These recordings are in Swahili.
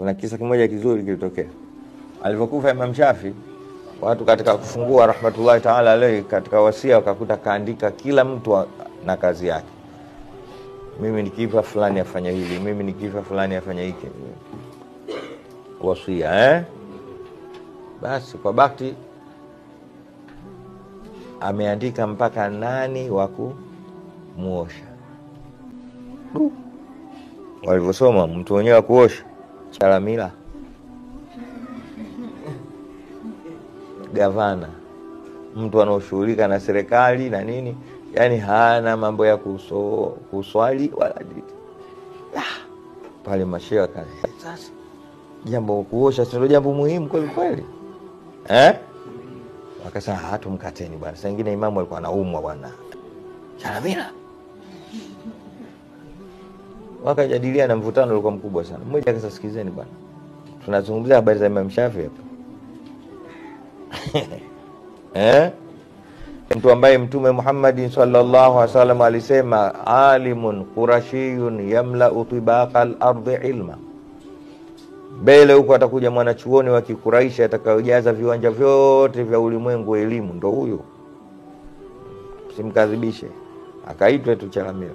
Kuna kisa kimoja kizuri kilitokea. Alipokufa Imam Shafi, watu katika kufungua rahmatullahi ta'ala alayhi, katika wasia wakakuta kaandika kila mtu na kazi yake. Mimi nikifa fulani afanya hili, mimi nikifa fulani afanya hiki. Wasia basi kwa bahati ameandika mpaka nani wa kumuosha. Walivyosoma mtu mwenyewe wa kuosha Chalamila, gavana, mtu anaoshughulika na serikali na nini, yani hana mambo ya kuswali wala dini. Pale mashehe kazi. Sasa jambo kuosha sio jambo muhimu kweli kweli. Wakasema hatumkateni bwana. Sasa nyingine imamu alikuwa anaumwa bwana. Chalamila. Wakajadilia na mvutano ulikuwa mkubwa sana. Mmoja akasema sikizeni bwana, tunazungumzia habari za Imam Shafi hapa. Mtu ambaye Mtume Muhammad sallallahu alaihi wasallam alisema alimun qurashiyun yamla'u tibaqal ardi ilma. Mbele huko atakuja mwanachuoni wa Kikuraishi atakayojaza viwanja vyote vya ulimwengu elimu, ndo huyo. Simkadhibishe. Akaitwa tu Chalamila.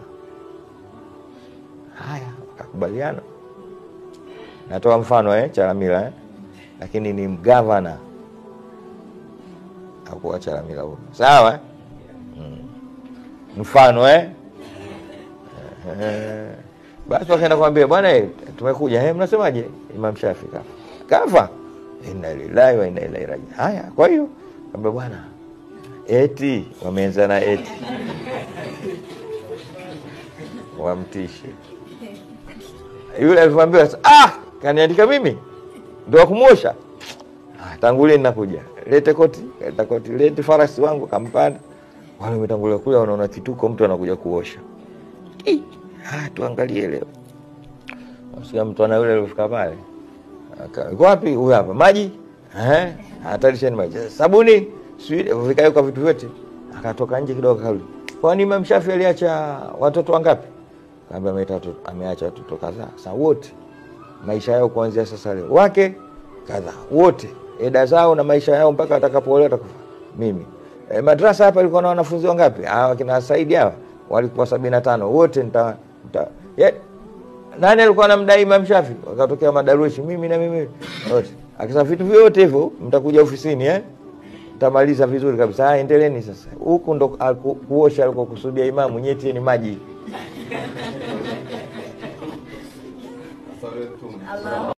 Haya, akakubaliana. Natoa mfano Chalamila lakini ni mgavana. Hakuwa Chalamila huyo. Sawa? Mfano basi wakaenda kumwambia bwana tumekuja, mnasemaje Imam Shafi kafa? Inna lillahi wa inna ilaihi raji'un. Haya, kwa hiyo kwamba bwana eti wameanza na eti wamtishi. Yule alivyomwambia kaniandika mimi ndio kumuosha. Tangulia ninakuja. Lete koti, leta koti, lete farasi wangu kampanda. Wale wametangulia kule wanaona kituko, mtu anakuja kuosha. Tuangalie leo. Usikia mtu ana yule alifika pale. Wapi huyu hapa? Maji? Atalisheni maji. Sabuni? Vikae kwa vitu vyote. Akatoka nje kidogo karudi. Kwani Imam Shafi aliacha watoto wangapi? Kaambia ameacha watoto kadhaa. Sasa wote maisha yao kuanzia sasa leo wake kadhaa, wote eda zao na maisha yao mpaka atakapoolewa atakufa. Mimi madrasa hapa ilikuwa na wanafunzi wangapi? Kina Saidi hawa walikuwa 75. Wote nani alikuwa anamdai Imam Shafi? Wakatokea madarushi, mimi na mimi wote. Akisema vitu vyote hivyo mtakuja ofisini mtamaliza vizuri kabisa. Endeleeni sasa. Huko ndo kuosha alikuwa kusudia imamu, nyeti ni maji. Allah